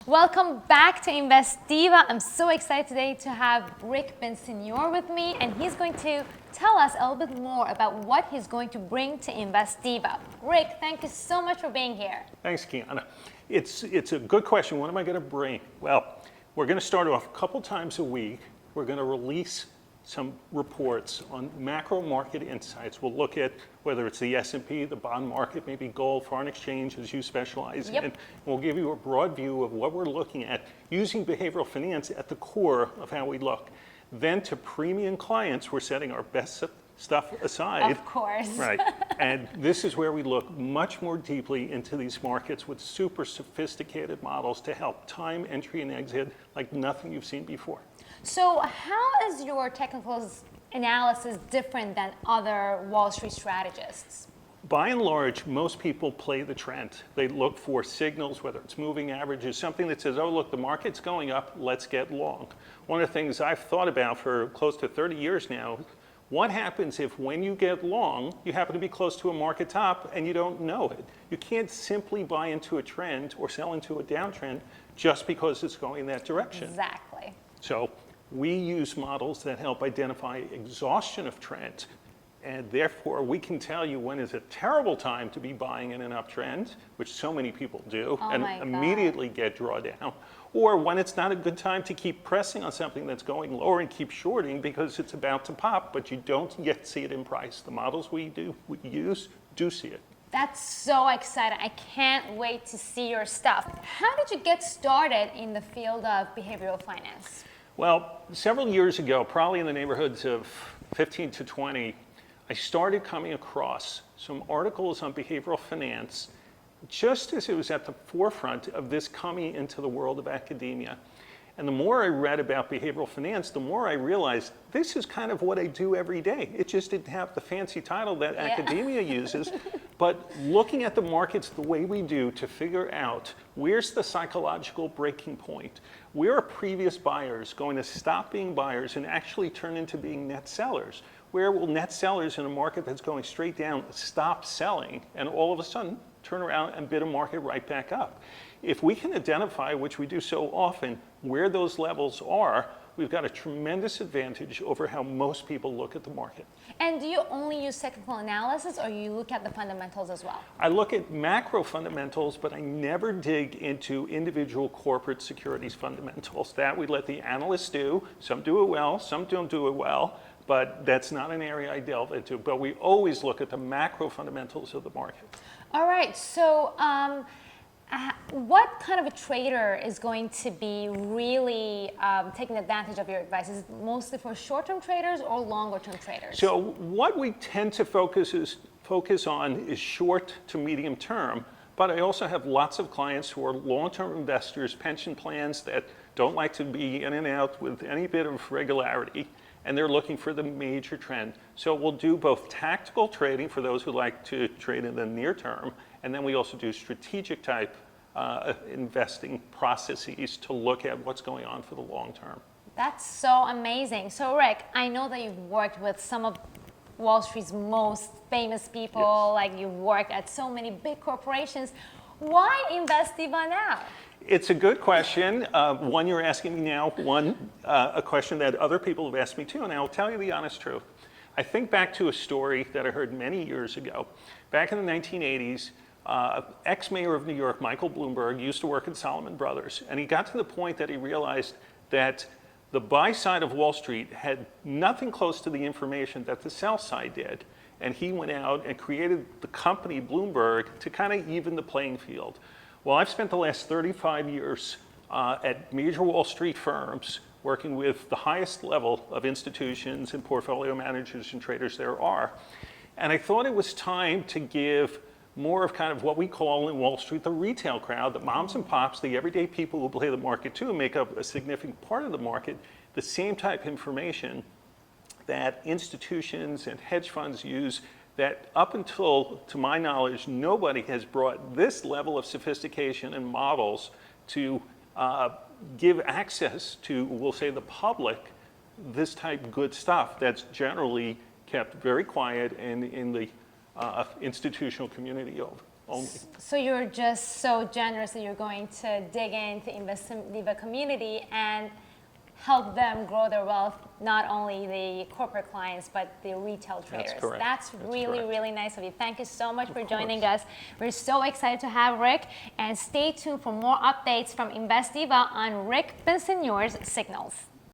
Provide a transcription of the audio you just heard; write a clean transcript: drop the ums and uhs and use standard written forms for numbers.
Welcome back to Invest Diva. I'm so excited today to have Rick Bensignor with me, and he's going to tell us a little bit more about what he's going to bring to Invest Diva. Rick, thank you so much for being here. Thanks, Kiana. It's a good question. What am I going to bring? Well, we're going to start off a couple times a week. We're going to release some reports on macro market insights. We'll look at whether it's the S&P, the bond market, maybe gold, foreign exchange, as you specialize in. We'll give you a broad view of what we're looking at using behavioral finance at the core of how we look. Then to premium clients, we're setting our best stuff aside. Of course. Right. And this is where we look much more deeply into these markets with super sophisticated models to help time entry and exit like nothing you've seen before. So how is your technical analysis different than other Wall Street strategists? By and large, most people play the trend. They look for signals, whether it's moving averages, something that says, oh, look, the market's going up, let's get long. One of the things I've thought about for close to 30 years now, what happens if when you get long, you happen to be close to a market top and you don't know it? You can't simply buy into a trend or sell into a downtrend just because it's going that direction. Exactly. So we use models that help identify exhaustion of trend, and therefore we can tell you when is a terrible time to be buying in an uptrend, which so many people do, and immediately get drawdown, or when it's not a good time to keep pressing on something that's going lower and keep shorting because it's about to pop, but you don't yet see it in price. The models we use do see it. That's so exciting. I can't wait to see your stuff. How did you get started in the field of behavioral finance? Well, several years ago, probably in the neighborhoods of 15 to 20, I started coming across some articles on behavioral finance just as it was at the forefront of this coming into the world of academia. And the more I read about behavioral finance, the more I realized this is kind of what I do every day. It just didn't have the fancy title that academia uses. But looking at the markets the way we do to figure out where's the psychological breaking point, where are previous buyers going to stop being buyers and actually turn into being net sellers? Where will net sellers in a market that's going straight down stop selling and all of a sudden turn around and bid a market right back up? If we can identify, which we do so often, where those levels are, we've got a tremendous advantage over how most people look at the market. And do you only use technical analysis, or you look at the fundamentals as well? I look at macro fundamentals, but I never dig into individual corporate securities fundamentals. That we let the analysts do. Some do it well, some don't do it well, but that's not an area I delve into. But we always look at the macro fundamentals of the market. All right, so what kind of a trader is going to be really taking advantage of your advice? Is it mostly for short-term traders or longer-term traders? So what we tend to focus on is short to medium term, but I also have lots of clients who are long-term investors, pension plans that don't like to be in and out with any bit of regularity, and they're looking for the major trend. So we'll do both tactical trading for those who like to trade in the near term, and then we also do strategic type investing processes to look at what's going on for the long term. That's so amazing. So Rick, I know that you've worked with some of Wall Street's most famous people, like you've worked at so many big corporations. Why Invest Diva now? It's a good question. One you're asking me now, a question that other people have asked me too, and I'll tell you the honest truth. I think back to a story that I heard many years ago. Back in the 1980s, ex-mayor of New York, Michael Bloomberg, used to work at Salomon Brothers, and he got to the point that he realized that the buy side of Wall Street had nothing close to the information that the sell side did. And he went out and created the company Bloomberg to kind of even the playing field. Well, I've spent the last 35 years at major Wall Street firms working with the highest level of institutions and portfolio managers and traders there are. And I thought it was time to give more of kind of what we call in Wall Street the retail crowd, the moms and pops, the everyday people who play the market too, make up a significant part of the market, the same type of information that institutions and hedge funds use that up until, to my knowledge, nobody has brought this level of sophistication and models to give access to, we'll say, the public, this type of good stuff that's generally kept very quiet and in the institutional community only. So you're just so generous that you're going to dig into Invest Diva community and help them grow their wealth, not only the corporate clients, but the retail traders. That's correct. That's really, correct. really nice of you. Thank you so much for joining course. us. We're so excited to have Rick, and stay tuned for more updates from Invest Diva on Rick Bensignor's Signals.